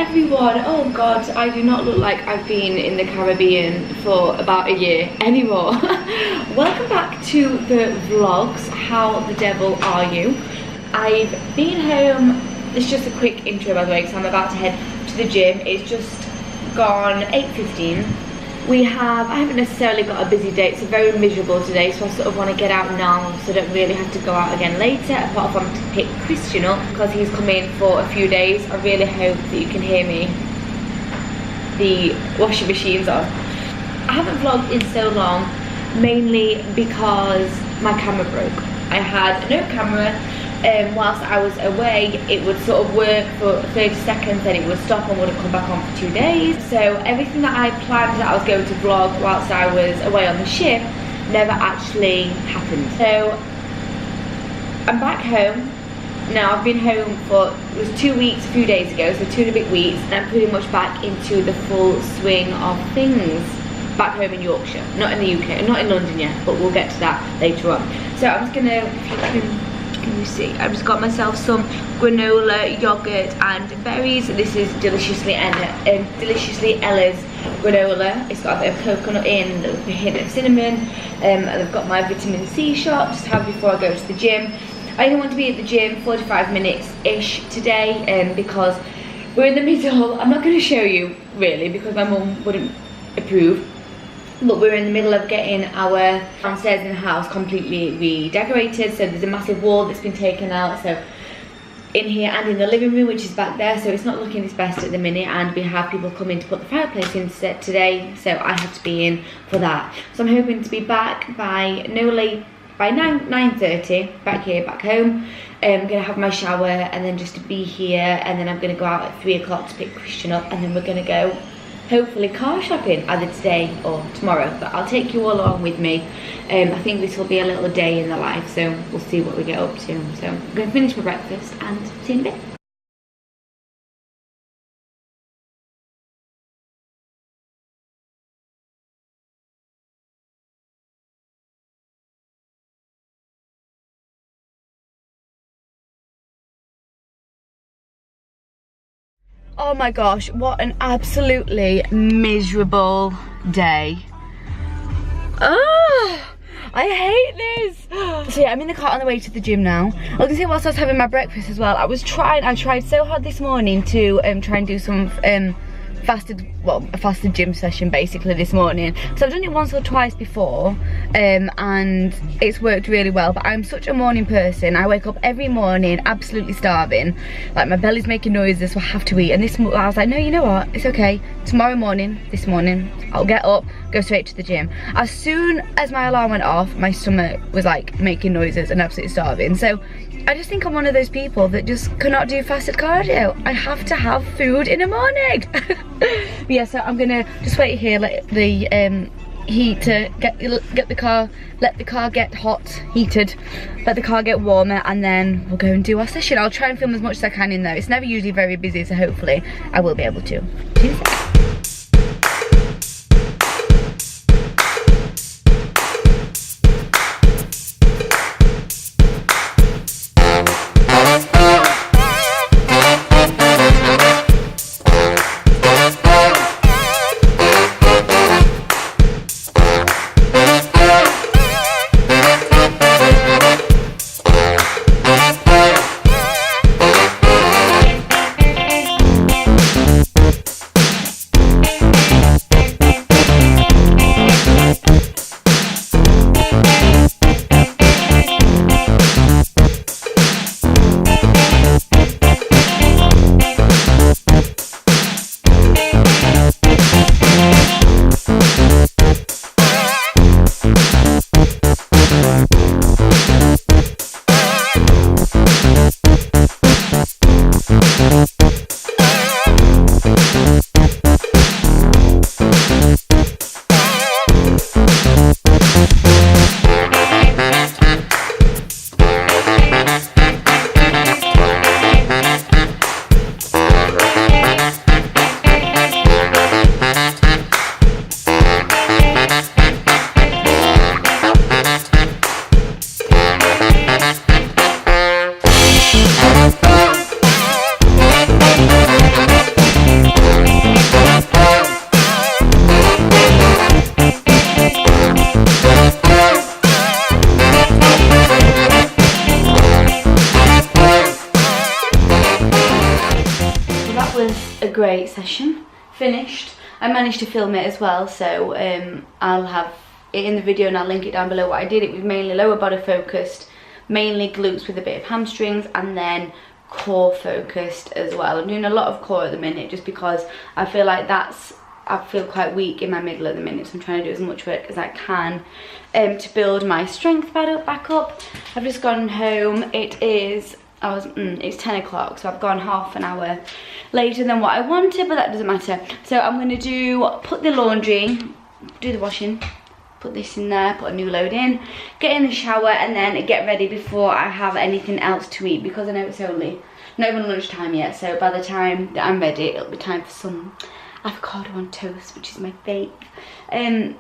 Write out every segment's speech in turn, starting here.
everyone. Oh god, I do not look like I've been in the Caribbean for about a year anymore. Welcome back to the vlogs. How the devil are you? I've been home. It's just a quick intro by the way, because I'm about to head to the gym. It's just gone 8:15. I haven't necessarily got a busy day. It's a very miserable today, so I sort of want to get out now so I don't really have to go out again later, apart from to pick Christian up because he's coming for a few days. I really hope that you can hear me. The washing machine's on. I haven't vlogged in so long, mainly because my camera broke. I had no camera. Whilst I was away, it would sort of work for 30 seconds, then it would stop and wouldn't come back on for 2 days. So everything that I planned that I was going to vlog whilst I was away on the ship never actually happened. So I'm back home now. I've been home for, it was 2 weeks a few days ago, so 2 and a bit weeks, and I'm pretty much back into the full swing of things back home in Yorkshire, not in the UK, not in London yet, but we'll get to that later on. So I'm just gonna, if you can you see, I've just got myself some granola, yogurt and berries. This is Deliciously Ella's granola. It's got a bit of coconut in, a hint of cinnamon, and I've got my vitamin C shot just to have before I go to the gym. I only want to be at the gym 45 minutes-ish today, because we're in the middle. I'm not going to show you really because my mum wouldn't approve. But we're in the middle of getting our downstairs in the house completely redecorated. So there's a massive wall that's been taken out. So in here and in the living room, which is back there. So it's not looking its best at the minute. And we have people coming to put the fireplace in today. So I have to be in for that. So I'm hoping to be back by no late, by 9:30, back home. I'm going to have my shower and then just to be here. And then I'm going to go out at 3 o'clock to pick Christian up. And then we're going to go hopefully car shopping either today or tomorrow, but I'll take you all along with me. I think this will be a little day in the life, so we'll see what we get up to. So I'm going to finish my breakfast and see you in a bit. Oh my gosh, what an absolutely miserable day. Oh, I hate this. So yeah, I'm in the car on the way to the gym now. I was gonna say whilst I was having my breakfast as well, I tried so hard this morning to try and do some a fasted gym session basically this morning. So I've done it once or twice before, and it's worked really well, but I'm such a morning person. I wake up every morning absolutely starving, like my belly's making noises, so I have to eat. And I was like, no, you know what, it's okay, this morning I'll get up, go straight to the gym. As soon as my alarm went off, my stomach was like making noises and absolutely starving. So I just think I'm one of those people that just cannot do fasted cardio. I have to have food in the morning. But yeah, so I'm gonna just wait here, let the heater let the car get hot, heated, let the car get warmer, and then we'll go and do our session. I'll try and film as much as I can in there. It's never usually very busy, so hopefully I will be able to. great session. Finished. I managed to film it as well, so I'll have it in the video and I'll link it down below. What I did, it was mainly lower body focused, mainly glutes with a bit of hamstrings, and then core focused as well. I'm doing a lot of core at the minute just because I feel like I feel quite weak in my middle at the minute, so I'm trying to do as much work as I can to build my strength back up. I've just gone home. It's 10 o'clock, so I've gone half an hour later than what I wanted, but that doesn't matter. So I'm going to put the laundry, do the washing, put this in there, put a new load in, get in the shower, and then get ready before I have anything else to eat, because I know it's only not even lunchtime yet, so by the time that I'm ready, it'll be time for some avocado on toast, which is my fave.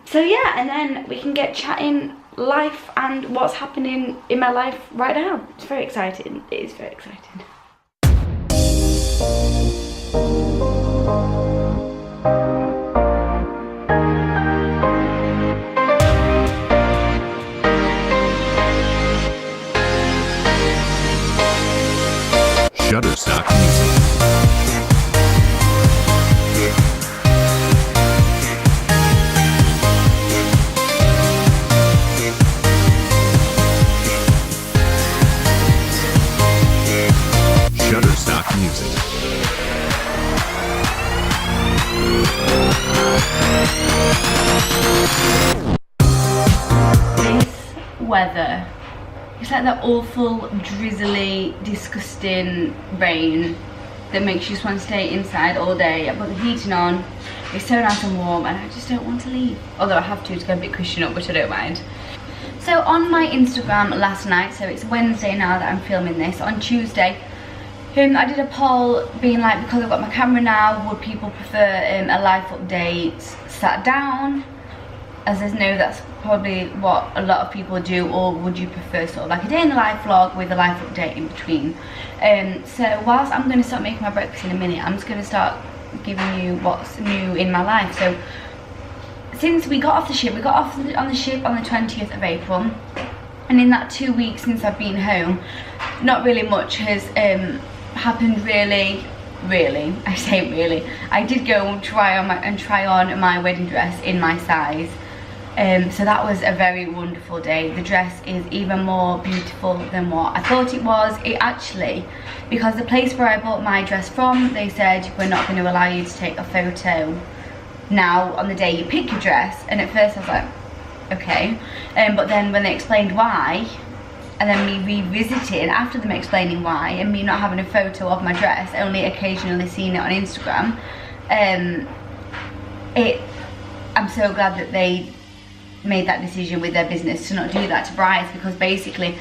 So yeah, and then we can get chatting life and what's happening in my life right now. It's very exciting. It is very exciting. Shutterstock Music. Shutterstock Music. This weather, it's like that awful, drizzly, disgusting rain that makes you just want to stay inside all day. I put the heating on, it's so nice and warm, and I just don't want to leave. Although I have to go a bit cushion up, which I don't mind. So on my Instagram last night, so it's Wednesday now that I'm filming this, on Tuesday, I did a poll being like, because I've got my camera now, would people prefer a life update sat down? As there's no, that's probably what a lot of people do, or would you prefer sort of like a day in the life vlog with a life update in between? So whilst I'm going to start making my breakfast in a minute, I'm just going to start giving you what's new in my life. So since we got off the ship, we got off on the ship on the 20th of April, and in that 2 weeks since I've been home, not really much has happened really. I say really. I did go and try on my wedding dress in my size. So that was a very wonderful day. The dress is even more beautiful than what I thought it was. It actually, because the place where I bought my dress from, they said we're not going to allow you to take a photo now on the day you pick your dress. And at first I was like, okay. But then when they explained why, and then me revisiting after them explaining why, and me not having a photo of my dress, only occasionally seeing it on Instagram, I'm so glad that they made that decision with their business to not do that to brides, because basically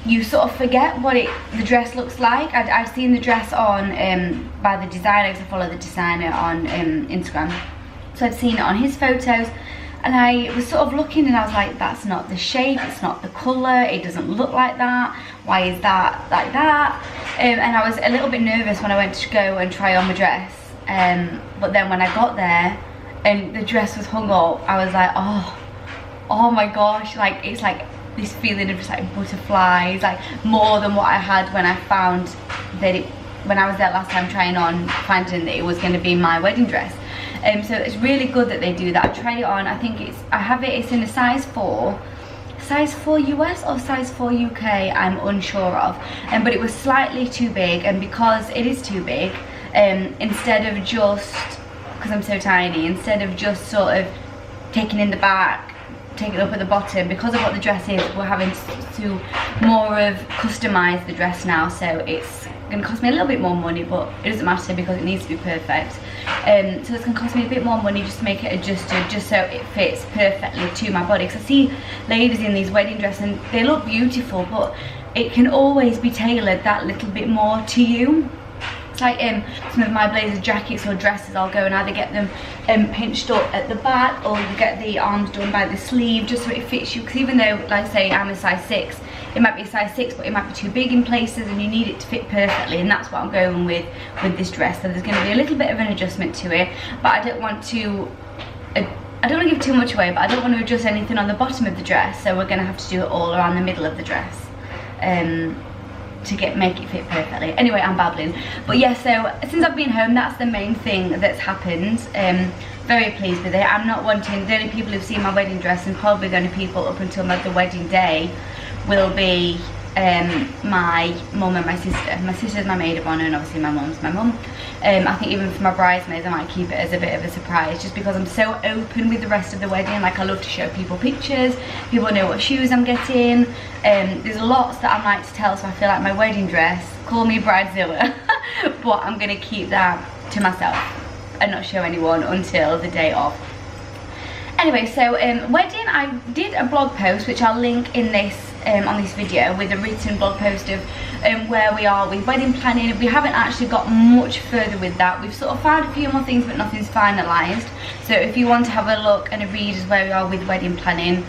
you sort of forget what the dress looks like. I've seen the dress on by the designer, because I follow the designer on Instagram, so I've seen it on his photos, and I was sort of looking and I was like, that's not the shape, it's not the colour, it doesn't look like that, why is that like that? And I was a little bit nervous when I went to go and try on my dress, but then when I got there and the dress was hung up, I was like, oh my gosh, like it's like this feeling of just like butterflies, like more than what I had when I found that when I was there last time trying on, finding that it was going to be my wedding dress. So it's really good that they do that. I tried it on, I think it's in a size 4 US or size 4 UK, I'm unsure of, but it was slightly too big, and because it is too big, instead of just, because I'm so tiny, instead of just sort of taking in the back, taking it up at the bottom, because of what the dress is, we're having to more of customize the dress now, so it's going to cost me a little bit more money, but it doesn't matter because it needs to be perfect. So it's going to cost me a bit more money just to make it adjusted, just so it fits perfectly to my body, because I see ladies in these wedding dresses and they look beautiful, but it can always be tailored that little bit more to you. It's like some of my blazer jackets or dresses, I'll go and either get them pinched up at the back, or you get the arms done by the sleeve just so it fits you, because even though, like say, I'm a size 6, it might be a size 6, but it might be too big in places and you need it to fit perfectly, and that's what I'm going with this dress. So there's going to be a little bit of an adjustment to it, but I don't want to give too much away, but I don't want to adjust anything on the bottom of the dress, so we're going to have to do it all around the middle of the dress. to make it fit perfectly. Anyway, I'm babbling. But yeah, so since I've been home, that's the main thing that's happened. Very pleased with it. I'm not wanting, the only people who've seen my wedding dress, and probably the only people up until the wedding day, will be my mum and my sister. My sister's my maid of honour, and obviously my mum's my mum. I think even for my bridesmaids I might keep it as a bit of a surprise, just because I'm so open with the rest of the wedding. Like, I love to show people pictures, people know what shoes I'm getting. There's lots that I like to tell, so I feel like my wedding dress, call me bridezilla, but I'm going to keep that to myself and not show anyone until the day of. Anyway, so wedding, I did a blog post which I'll link in this on this video, with a written blog post of where we are with wedding planning. We haven't actually got much further with that. We've sort of found a few more things, but nothing's finalised. So if you want to have a look and a read as where we are with wedding planning,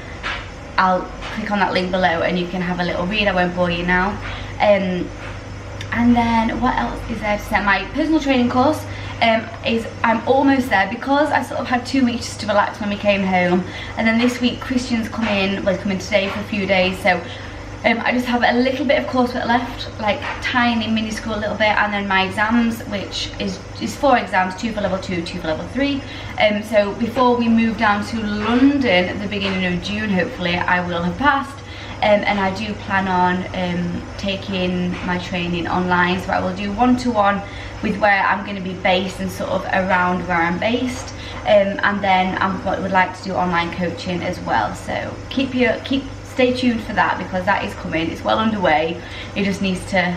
I'll click on that link below and you can have a little read. I won't bore you now. And then what else is there to say? My personal training course I'm almost there, because I sort of had 2 weeks just to relax when we came home, and then this week Christian's come in, well, he's coming today for a few days, so I just have a little bit of coursework left, like tiny minuscule little bit, and then my exams, which is 4 exams, 2 for level 2, 2 for level 3. So before we move down to London at the beginning of June, hopefully I will have passed. And I do plan on taking my training online, so I will do one-to-one with where I'm going to be based and sort of around where I'm based, and then I would like to do online coaching as well. So stay tuned for that, because that is coming. It's well underway. It just needs to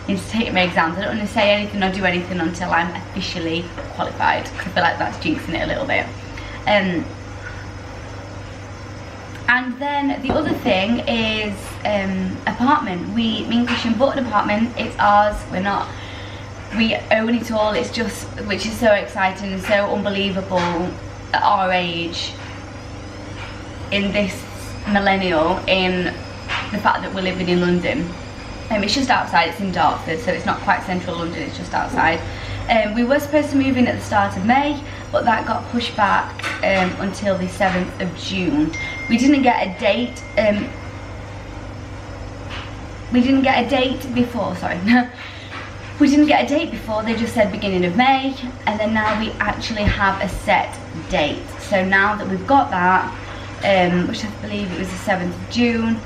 take my exams. I don't want to say anything or do anything until I'm officially qualified, because I feel like that's jinxing it a little bit. And then the other thing is apartment. Me and Christian bought an apartment. It's ours. We own it all. It's just, which is so exciting and so unbelievable at our age, in this millennial, in the fact that we're living in London. It's just outside. It's in Dartford, so it's not quite central London. It's just outside. We were supposed to move in at the start of May, but that got pushed back until the 7th of June. We didn't get a date. We didn't get a date before. Sorry, we didn't get a date before. They just said beginning of May, and then now we actually have a set date. So now that we've got that, which I believe it was the 7th of June,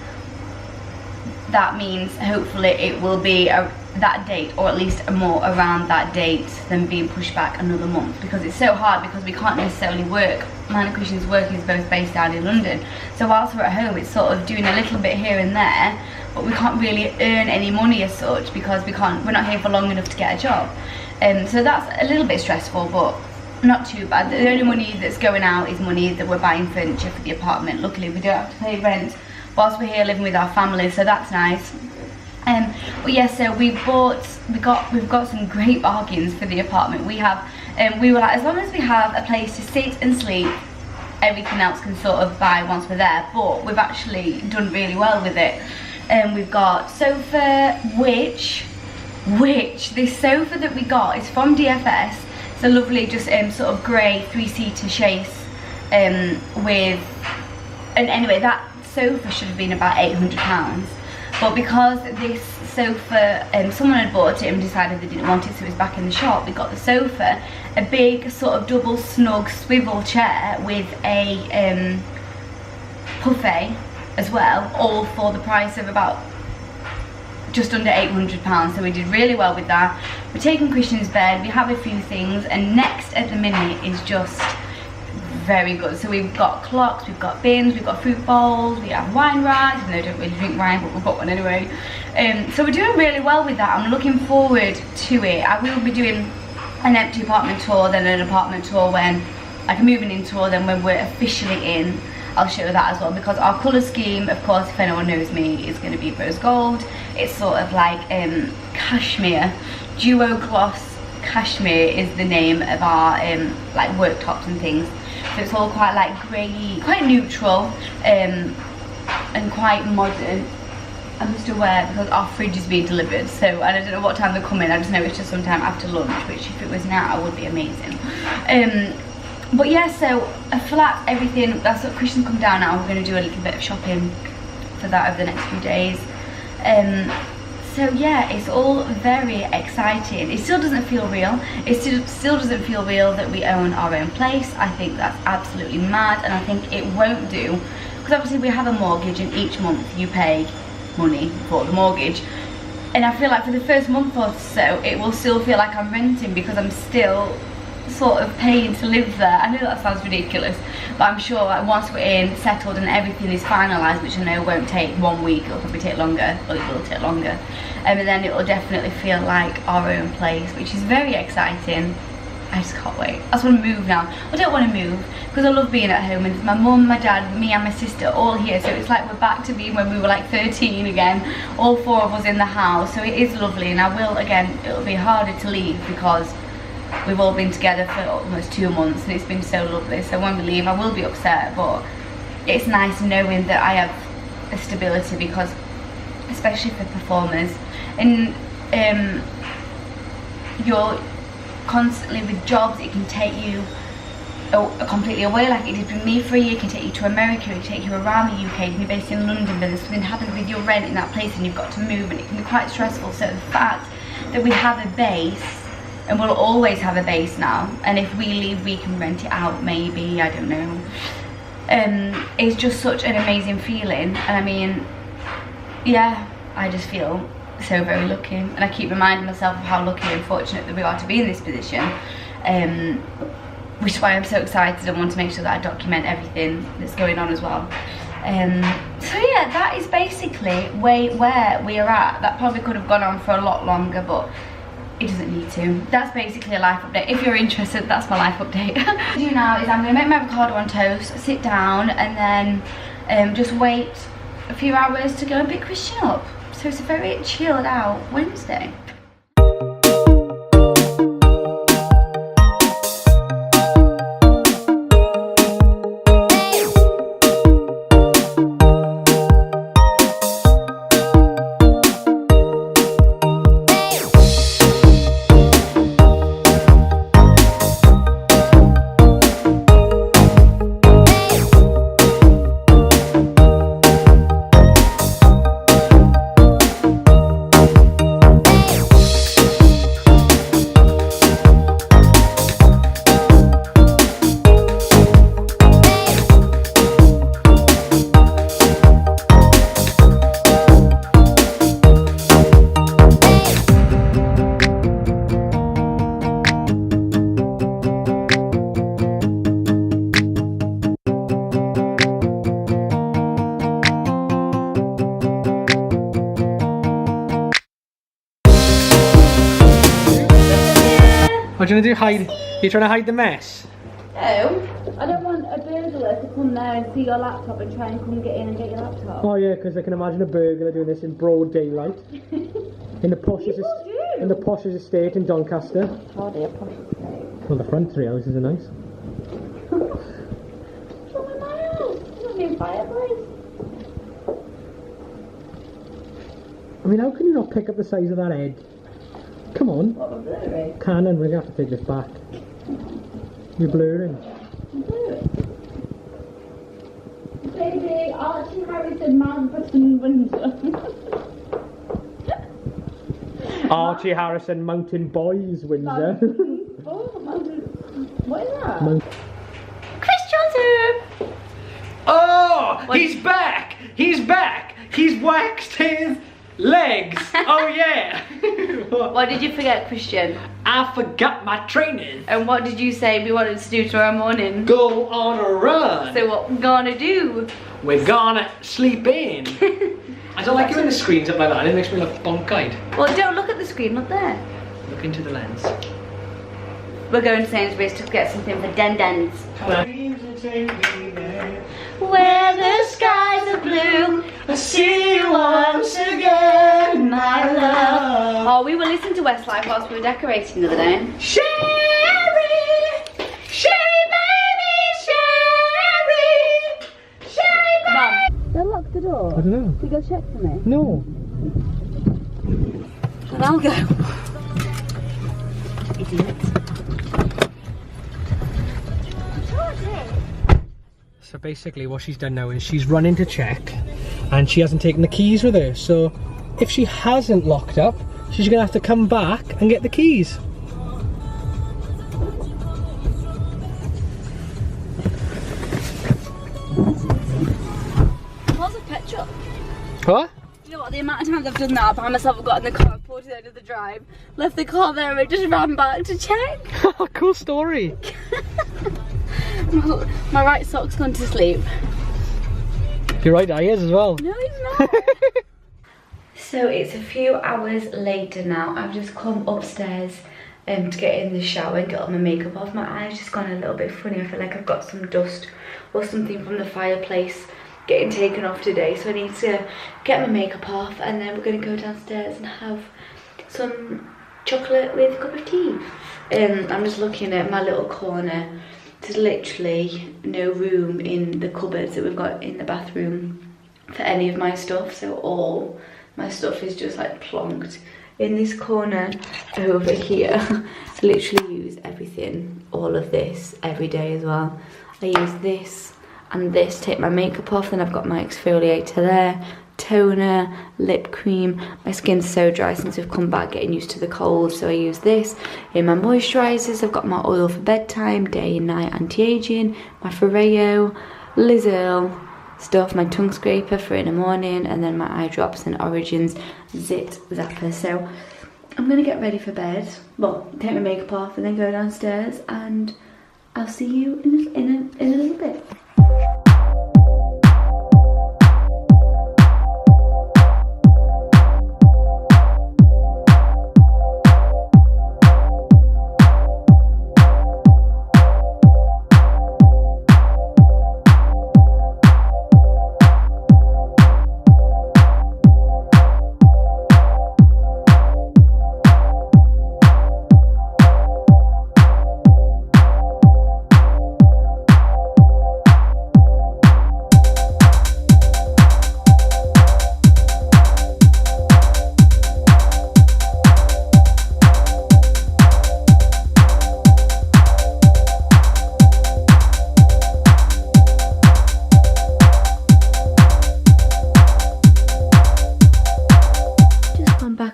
that means hopefully it will be that date, or at least more around that date, than being pushed back another month, because it's so hard, because we can't necessarily work. Mine and Christian's work is both based down in London, so whilst we're at home it's sort of doing a little bit here and there, but we can't really earn any money as such, because we're not here for long enough to get a job. So that's a little bit stressful, but not too bad. The only money that's going out is money that we're buying furniture for the apartment. Luckily we don't have to pay rent whilst we're here living with our family, so that's nice. But yeah, so we've got some great bargains for the apartment. We were like, as long as we have a place to sit and sleep, everything else can sort of buy once we're there. But we've actually done really well with it. We've got sofa, which this sofa that we got is from DFS. It's a lovely, just sort of grey 3-seater chaise with, and anyway, that sofa should have been about £800. But because this sofa, someone had bought it and decided they didn't want it, so it was back in the shop, we got the sofa, a big sort of double snug swivel chair with a buffet as well, all for the price of about just under £800. So we did really well with that. We're taking Christian's bed, we have a few things, and next at the minute is just very good. So we've got clocks, we've got bins, we've got fruit bowls, we have wine racks, and I don't really drink wine, but we've got one anyway. So we're doing really well with that. I'm looking forward to it. I will be doing an empty apartment tour, then an apartment tour when, like a moving in tour, then when we're officially in, I'll show that as well, because our colour scheme, of course, if anyone knows me, is going to be rose gold. It's sort of like cashmere, duo gloss cashmere is the name of our like worktops and things. So it's all quite like grey, quite neutral, and quite modern. I'm just aware because our fridge is being delivered, so and I don't know what time they're coming. I just know it's just sometime after lunch, which if it was now would be amazing. But yeah, so a flat, everything. That's what Christian's come down now. We're going to do a little bit of shopping for that over the next few days. So yeah, it's all very exciting. It still doesn't feel real. It still doesn't feel real that we own our own place. I think that's absolutely mad, and I think it won't do, because obviously we have a mortgage and each month you pay money for the mortgage. And I feel like for the first month or so, it will still feel like I'm renting because I'm still sort of paying to live there. I know that sounds ridiculous, but I'm sure like once we're in, settled and everything is finalised, which I know won't take 1 week, it'll probably take longer, or it will take longer, and then it will definitely feel like our own place, which is very exciting. I just can't wait. I just want to move now. I don't want to move because I love being at home, and my mum, my dad, me and my sister all here, so it's like we're back to being when we were like 13 again, all 4 of us in the house. So it is lovely, and I will, again, it'll be harder to leave because we've all been together for almost 2 months and it's been so lovely. So when we leave I will be upset, but it's nice knowing that I have a stability, because especially for performers, and you're constantly with jobs, it can take you completely away, like it did with me for a year. It can take you to America, it can take you around the UK, you can be based in London, but there's something happens with your rent in that place and you've got to move, and it can be quite stressful. So the fact that we have a base, and we'll always have a base now, and if we leave we can rent it out maybe, I don't know, it's just such an amazing feeling. And I mean, yeah, I just feel so very lucky, and I keep reminding myself of how lucky and fortunate that we are to be in this position, which is why I'm so excited and want to make sure that I document everything that's going on as well. So yeah, that is basically where we are at. That probably could have gone on for a lot longer, but it doesn't need to. That's basically a life update. If you're interested, that's my life update. What I'm going to do now is I'm going to make my avocado on toast, sit down, and then just wait a few hours to go and pick Christian up. So it's a very chilled out Wednesday. What do you want to do? Hide? You're trying to hide the mess? No, I don't want a burglar to come there and see your laptop and try and come get in and get your laptop. Oh yeah, because I can imagine a burglar doing this in broad daylight. In the poshest estate in Doncaster. Oh dear, posh estate. Well, the front 3 houses are nice. Come in my house. It's not even fireplace. I mean, how can you not pick up the size of that head? Come on. What, I'm blurry? Canon, we're going to have to take this back. You're blurring. I'm blurry. Baby, Archie Harrison, Mountbatten, Windsor. Archie Harrison, Mountain Boys, Windsor. What is that? Christian's here! Oh, he's back! He's back! He's waxed his legs! Oh yeah! What did you forget, Christian? I forgot my trainers. And what did you say we wanted to do tomorrow morning? Go on a run. So what we're gonna do? We're gonna sleep in. I don't like it when the screen's up like that. It makes me look bonk-eyed. Well, don't look at the screen, look there. Look into the lens. We're going to Sainsbury's to get something for Den-Dens. Where the skies are blue, I see you once again, my love. Oh, we were listening to Westlife whilst we were decorating the other day. Sherry! Sherry baby! Sherry! Sherry baby! Mum, they locked the door. I don't know. Can you go check for me? No. And I'll go. Idiot. So basically what she's done now is she's run in to check and she hasn't taken the keys with her, so if she hasn't locked up, she's gonna have to come back and get the keys. What's a petrol? What? You know what, the amount of times I've done that by myself, I've got in the car, pulled to the end of the drive, left the car there and just ran back to check. Cool story. My right sock's gone to sleep. Your right eye is as well. No, it's not. So it's a few hours later now. I've just come upstairs to get in the shower and get all my makeup off. My eye's just gone a little bit funny. I feel like I've got some dust or something from the fireplace getting taken off today. So I need to get my makeup off and then we're going to go downstairs and have some chocolate with a cup of tea. I'm just looking at my little corner. There's literally no room in the cupboards that we've got in the bathroom for any of my stuff. So all my stuff is just like plonked in this corner over here. I literally use everything, all of this, every day as well. I use this and this to take my makeup off. Then I've got my exfoliator there, toner, lip cream. My skin's so dry since we've come back, getting used to the cold, so I use this. In my moisturisers, I've got my oil for bedtime, day and night anti-aging, my Foreo, Liz Earle stuff, my tongue scraper for in the morning, and then my eye drops and Origins Zit Zapper. So I'm gonna get ready for bed, well, take my makeup off and then go downstairs, and I'll see you in a little bit.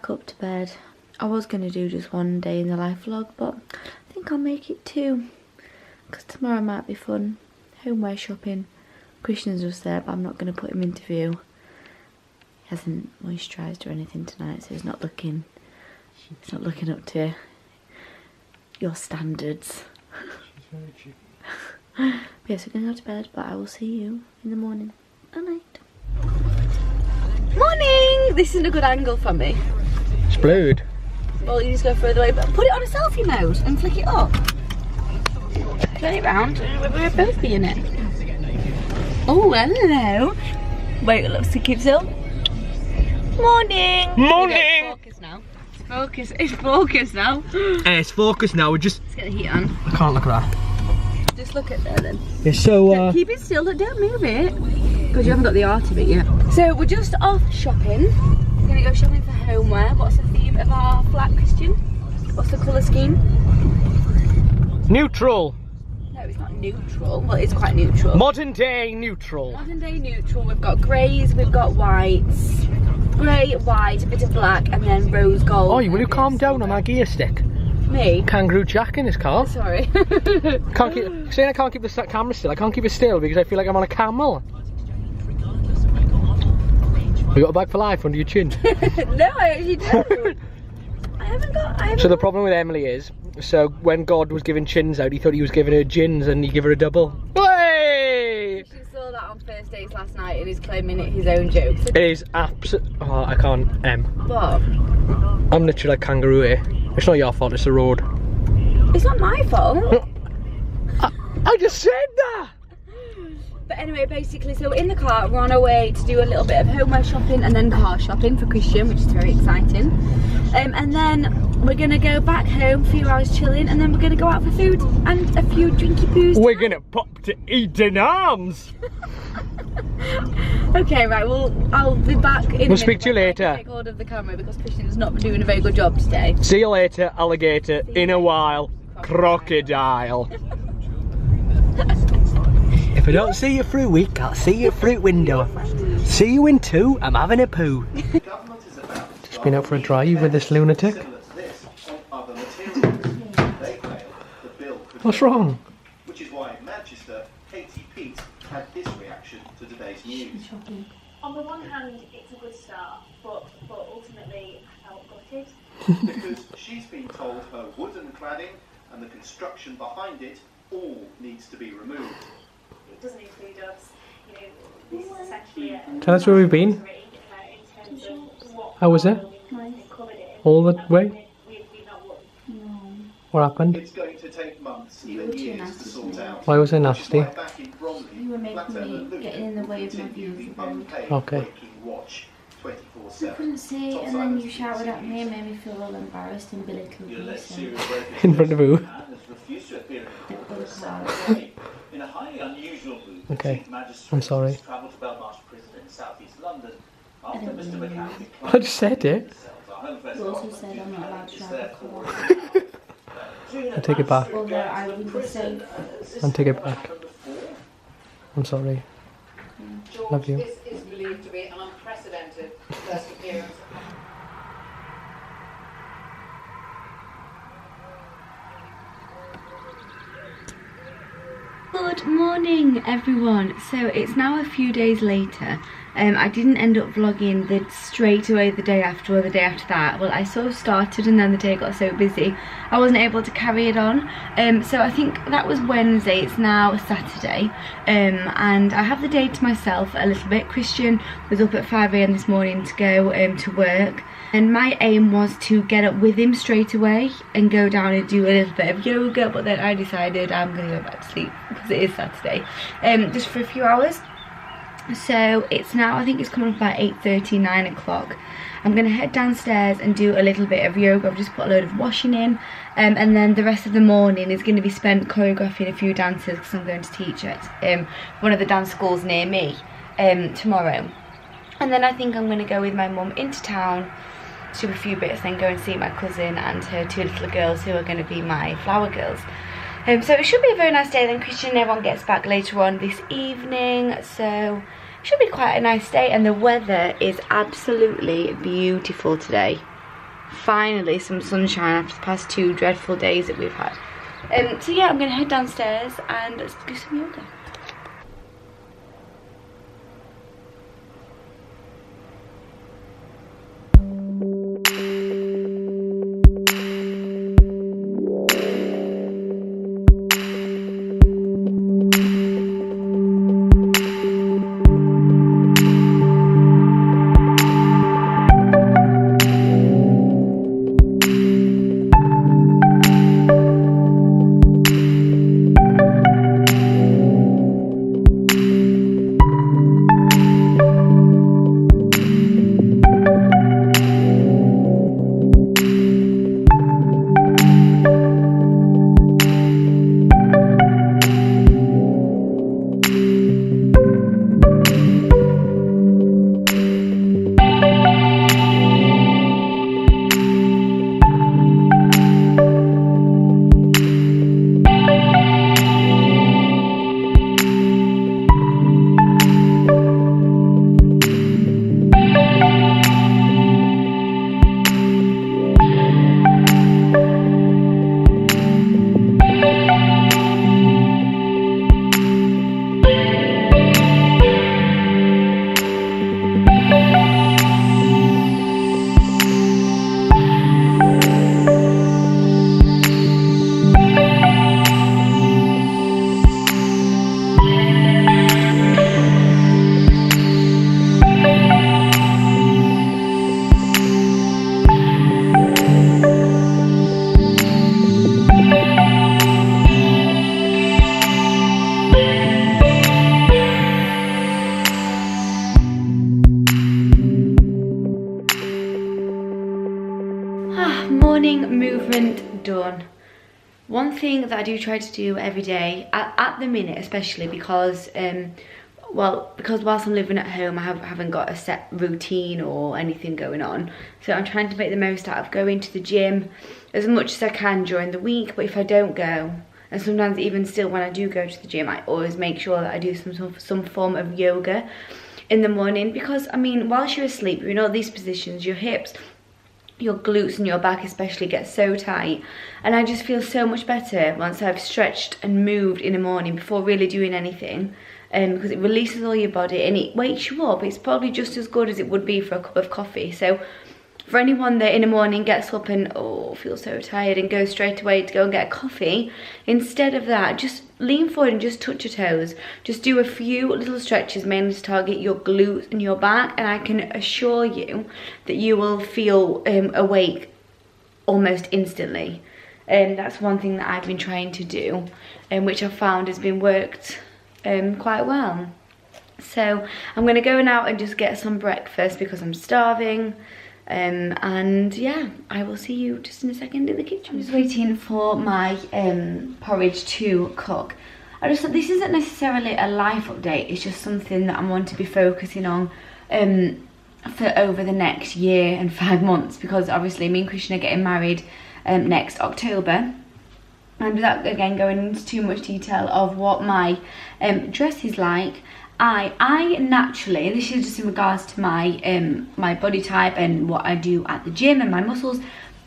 Up to bed. I was going to do just one day in the life vlog, but I think I'll make it two, because tomorrow might be fun. Homeware shopping. Christian's just there, but I'm not going to put him into view. He hasn't moisturised or anything tonight, so he's not looking up to your standards. Yes, we're going to go to bed, but I will see you in the morning. Good night. Morning! This isn't a good angle for me. It's blurred. Well, you just go further away, but put it on a selfie mode and flick it up. Turn it round, we'll both be in it. Oh, hello. Wait, let's keep still. Morning! Morning! It's focus now. It's focus now. It's focused now, we're just... Let's get the heat on. I can't look at that. Just look at there then. Yeah, so Keep it still, don't move it. Because you haven't got the art of it yet. So we're just off shopping. We're going to go shopping for homeware. What's the theme of our flat, Christian? What's the colour scheme? Neutral. No, it's not neutral. Well, it's quite neutral. Modern day neutral. Modern day neutral. We've got greys, we've got whites. Grey, white, a bit of black, and then rose gold. Oh, will you calm down on that gear stick? Me? Kangaroo Jack in his car. Sorry. Saying I can't keep the camera still. I can't keep it still because I feel like I'm on a camel. You got a bag for life under your chin? No, I actually don't. I haven't got. So the problem with Emily is, so when God was giving chins out, he thought he was giving her gins and he gave her a double. Hey! You saw that on first dates last night and he's claiming it his own jokes. It is absolute. Oh, I can't. What? I'm literally like kangaroo here. It's not your fault. It's the road. It's not my fault. I just said that. But anyway, basically, so we're in the car, we're on our way to do a little bit of homeware shopping and then car shopping for Christian, which is very exciting. And then we're going to go back home, a few hours chilling, and then we're going to go out for food and a few drinky poos. We're going to pop to Eden Arms. Okay, right, well, I'll be back in a minute. We'll speak to you later. Take hold of the camera because Christian's not been doing a very good job today. See you later, alligator. In a while, crocodile. If I don't see you through a week, I'll see you through window. See you in two, I'm having a poo. been out for a drive with this lunatic. What's wrong? Which is why in Manchester, Katie Pete had this reaction to today's news. On the one hand, it's a good start, but ultimately I felt gutted. Because she's been told her wooden cladding and the construction behind it all needs to be removed. It doesn't include us. You know, this is essentially a Tell us where we've been. in terms of what How was it? covered in. All the way? We've not won. What happened? It's going to take months, even years to sort out. Why was it Which is why nasty? back in Bromley, You were making Blackburn me and Luton getting in the way of my continue views the of them. unpaid Okay. waking watch I 24/7. couldn't see, and then you shouted at me and made me feel all embarrassed and belittled Your me. less So serious breakfast In front of who? has refused to appear in Don't court go on to Saturday. In a highly unusual move, Okay, Chief Magistrate I'm sorry. has travelled to Belmarsh Prison in South East London after don't Mr. believe McCann you. declined I just said it. Our Home Affairs You also Department said I'm not allowed to is drive a therefore car. I take it back. Although I wouldn't be safe. I'll take it back. I'm sorry. Love you. This is believed to be an unprecedented first appearance. Good morning everyone. So it's now a few days later. I didn't end up vlogging straight away the day after or the day after that. Well, I sort of started and then the day got so busy I wasn't able to carry it on. So I think that was Wednesday, it's now Saturday, and I have the day to myself a little bit. Christian was up at 5 AM this morning to go to work, and my aim was to get up with him straight away and go down and do a little bit of yoga, but then I decided I'm going to go back to sleep because it is Saturday, just for a few hours. So it's now, I think it's coming up about 8:30, 9 o'clock. I'm going to head downstairs and do a little bit of yoga. I've just put a load of washing in, and then the rest of the morning is going to be spent choreographing a few dances because I'm going to teach at one of the dance schools near me tomorrow. And then I think I'm going to go with my mum into town, do a few bits, then go and see my cousin and her two little girls who are going to be my flower girls. So it should be a very nice day. Then Christian and everyone gets back later on this evening, so it should be quite a nice day. And the weather is absolutely beautiful today. Finally some sunshine after the past 2 dreadful days that we've had. So yeah, I'm going to head downstairs and let's do some yoga. Morning movement done. One thing that I do try to do every day, at the minute especially, because whilst I'm living at home I haven't got a set routine or anything going on, so I'm trying to make the most out of going to the gym as much as I can during the week. But if I don't go, and sometimes even still when I do go to the gym, I always make sure that I do some form of yoga in the morning, because I mean, whilst you're asleep, you're in all these positions, your hips your glutes and your back especially get so tight, and I just feel so much better once I've stretched and moved in the morning before really doing anything, because it releases all your body and it wakes you up. It's probably just as good as it would be for a cup of coffee. So for anyone that in the morning gets up and feels so tired and goes straight away to go and get a coffee, instead of that, just lean forward and just touch your toes. Just do a few little stretches, mainly to target your glutes and your back, and I can assure you that you will feel awake almost instantly. That's one thing that I've been trying to do, which I've found has been worked quite well. So I'm going to go now and just get some breakfast because I'm starving. And yeah, I will see you just in a second in the kitchen. I'm just waiting for my porridge to cook. I just thought this isn't necessarily a life update, it's just something that I want to be focusing on for over the next year and 5 months, because obviously me and Christian are getting married next October. And without again going into too much detail of what my dress is like, I naturally, this is just in regards to my my body type and what I do at the gym and my muscles,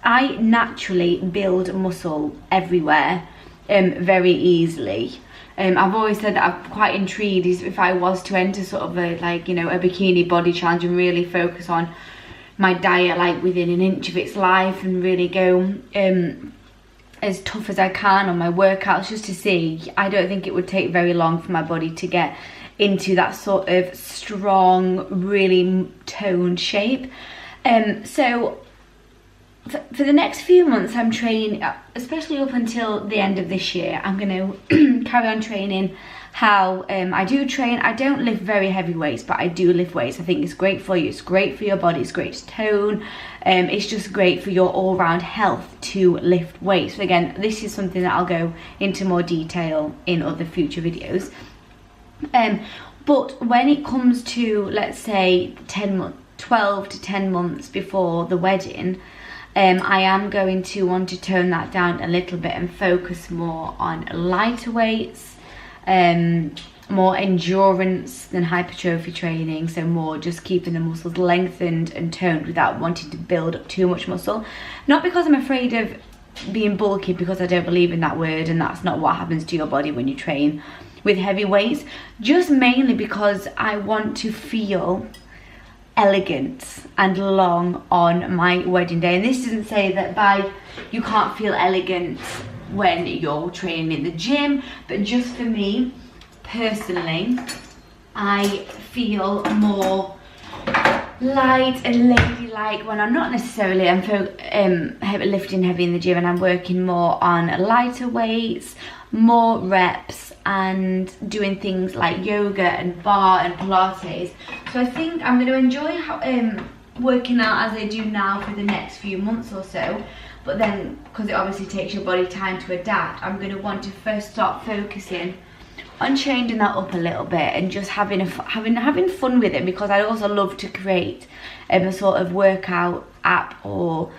I naturally build muscle everywhere very easily. I've always said that I'm quite intrigued if I was to enter sort of a, like, you know, a bikini body challenge and really focus on my diet like within an inch of its life and really go as tough as I can on my workouts, just to see. I don't think it would take very long for my body to get into that sort of strong, really toned shape. So for the next few months I'm training, especially up until the end of this year, I'm going to carry on training how I do train. I don't lift very heavy weights, but I do lift weights. I think it's great for you, it's great for your body, it's great to tone, it's just great for your all-round health to lift weights. So again, this is something that I'll go into more detail in other future videos. But when it comes to, let's say, 12 to 10 months before the wedding, I am going to want to tone that down a little bit and focus more on lighter weights, more endurance than hypertrophy training, so more just keeping the muscles lengthened and toned without wanting to build up too much muscle. Not because I'm afraid of being bulky, because I don't believe in that word, and that's not what happens to your body when you train with heavy weights, just mainly because I want to feel elegant and long on my wedding day. And this doesn't say that you can't feel elegant when you're training in the gym, but just for me personally, I feel more light and ladylike when I'm not necessarily lifting heavy in the gym, and I'm working more on lighter weights, more reps, and doing things like yoga and bar and Pilates. So I think I'm going to enjoy working out as I do now for the next few months or so. But then, because it obviously takes your body time to adapt, I'm going to want to first start focusing on changing that up a little bit and just having fun with it, because I also love to create a sort of workout app or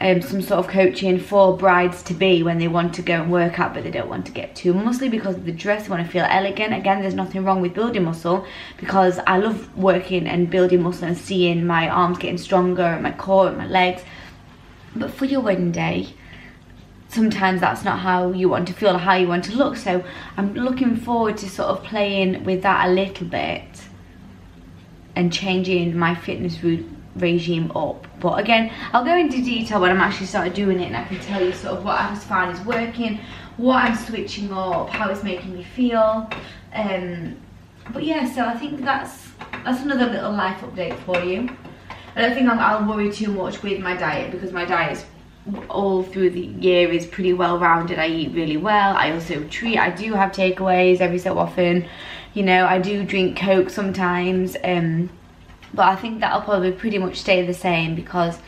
some sort of coaching for brides to be when they want to go and work out but they don't want to get too muscly because of the dress. They want to feel elegant. Again, there's nothing wrong with building muscle, because I love working and building muscle and seeing my arms getting stronger and my core and my legs. But for your wedding day, sometimes that's not how you want to feel or how you want to look. So I'm looking forward to sort of playing with that a little bit and changing my fitness regime up. But again, I'll go into detail when I'm actually started doing it, and I can tell you sort of what I've found is working, what I'm switching up, how it's making me feel. But yeah, so I think that's another little life update for you. I don't think I'll worry too much with my diet, because my diet all through the year is pretty well rounded. I eat really well. I also treat. I do have takeaways every so often. You know, I do drink Coke sometimes. But I think that'll probably pretty much stay the same, because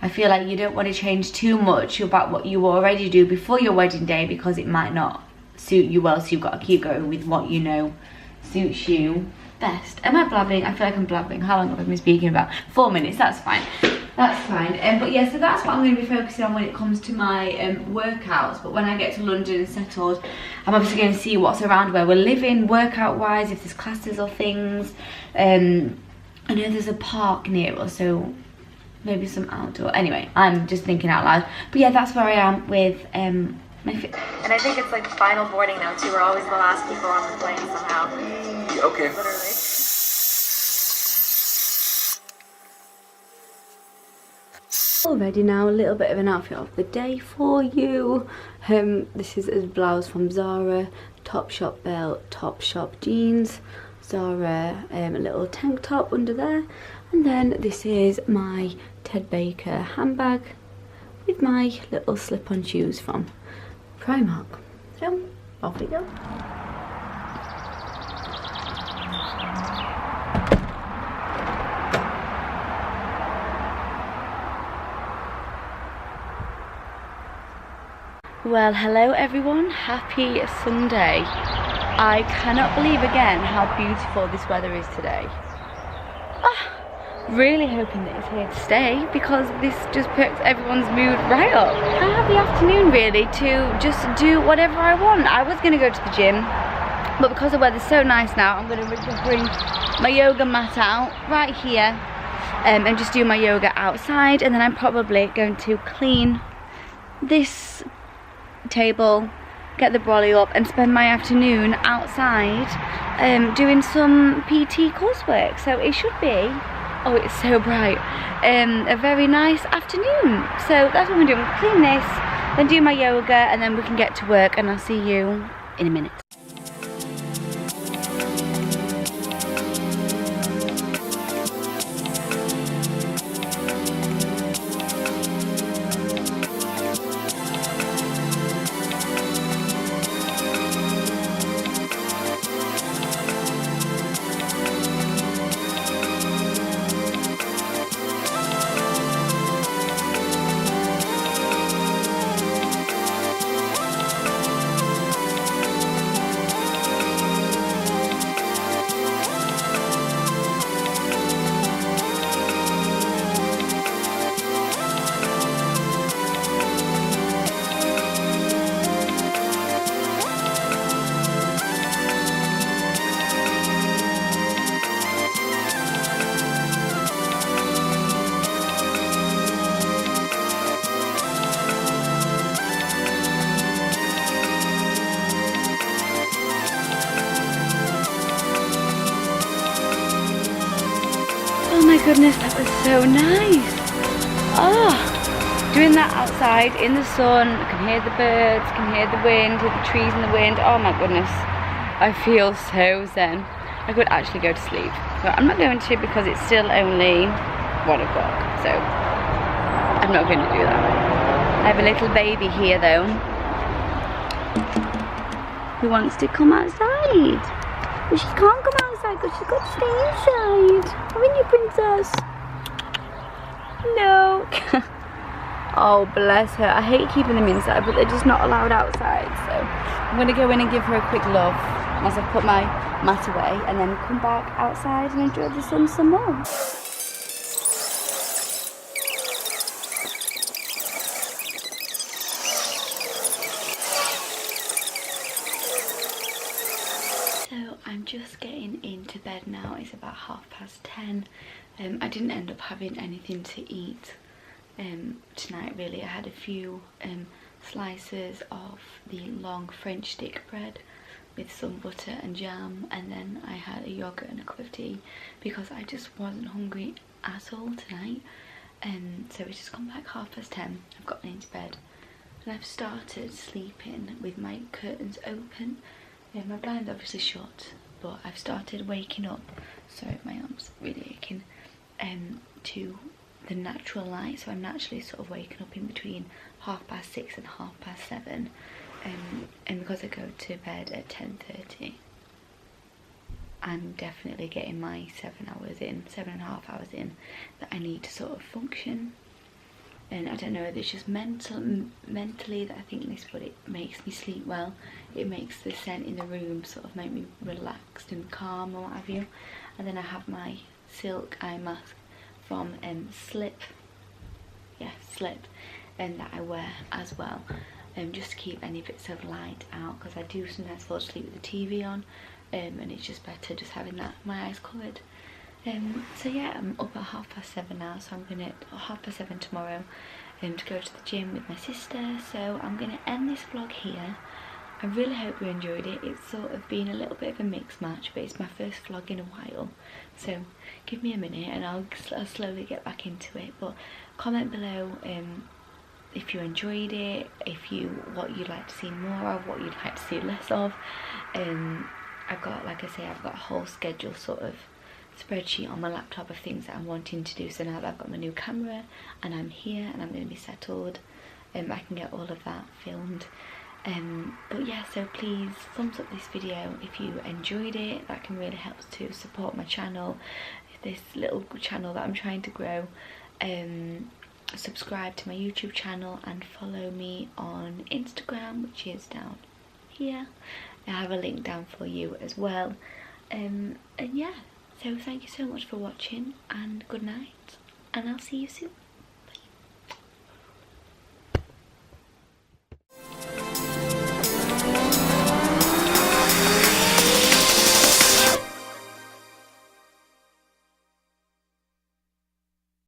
I feel like you don't want to change too much about what you already do before your wedding day, because it might not suit you well. So you've got to keep going with what you know suits you best. Am I blabbing? I feel like I'm blabbing. How long have I been speaking about? 4 minutes. That's fine. That's fine. But yeah, so that's what I'm going to be focusing on when it comes to my workouts. But when I get to London and settled, I'm obviously going to see what's around where we're living, workout wise, if there's classes or things. I know there's a park near us, so maybe some outdoor. Anyway, I'm just thinking out loud. But yeah, that's where I am with my fit. And I think it's like final boarding now too. We're always the last people on the plane somehow. Okay. Literally. All ready now, a little bit of an outfit of the day for you. This is a blouse from Zara, Topshop belt, Topshop jeans, Zara a little tank top under there, and then this is my Ted Baker handbag with my little slip-on shoes from Primark. So off we go. Well, hello everyone, happy Sunday. I cannot believe again how beautiful this weather is today. Really hoping that it's here to stay because this just perks everyone's mood right up. I have the afternoon really to just do whatever I want. I was going to go to the gym, but because the weather's so nice now, I'm going to just bring my yoga mat out right here and just do my yoga outside, and then I'm probably going to clean this table, get the brolly up and spend my afternoon outside doing some PT coursework. So it should be, oh it's so bright, a very nice afternoon. So that's what I'm doing. We'll clean this, then do my yoga, and then we can get to work, and I'll see you in a minute. Oh my goodness, that was so nice. Oh, doing that outside in the sun, I can hear the birds, can hear the wind, hear the trees in the wind. Oh my goodness, I feel so zen. I could actually go to sleep, but I'm not going to because it's still only 1 o'clock, so I'm not going to do that. I have a little baby here though, who wants to come outside. But she can't come outside because she's got to stay inside. Haven't you, princess? No. Oh, bless her. I hate keeping them inside, but they're just not allowed outside. So I'm going to go in and give her a quick love once I've put my mat away, and then come back outside and enjoy the sun some more. I'm just getting into bed now. It's about 10:30. I didn't end up having anything to eat tonight really. I had a few slices of the long French stick bread with some butter and jam, and then I had a yogurt and a cup of tea because I just wasn't hungry at all tonight. So it's just gone back 10:30. I've gotten into bed and I've started sleeping with my curtains open. My blind's obviously shut, but I've started waking up, sorry my arm's really aching, to the natural light. So I'm naturally sort of waking up in between 6:30 and 7:30, and because I go to bed at 10:30, I'm definitely getting my 7.5 hours in that I need to sort of function. And I don't know if it's just mentally that I think this, but it makes me sleep well. It makes the scent in the room sort of make me relaxed and calm or what have you. And then I have my silk eye mask from Slip, and that I wear as well, just to keep any bits of light out, because I do sometimes fall asleep with the TV on, and it's just better just having that my eyes covered. So yeah, I'm up at 7:30 now, so I'm gonna 7:30 tomorrow to go to the gym with my sister. So I'm gonna end this vlog here. I really hope you enjoyed it. It's sort of been a little bit of a mixed match, but it's my first vlog in a while, so give me a minute and I'll slowly get back into it. But comment below if you enjoyed it, what you'd like to see more of, what you'd like to see less of. I've got, like I say, I've got a whole schedule sort of spreadsheet on my laptop of things that I'm wanting to do. So now that I've got my new camera and I'm here and I'm going to be settled, I can get all of that filmed. But yeah, so please thumbs up this video if you enjoyed it. That can really help to support my channel, this little channel that I'm trying to grow. Subscribe to my YouTube channel and follow me on Instagram, which is down here. I have a link down for you as well. And yeah, so thank you so much for watching, and good night, and I'll see you soon.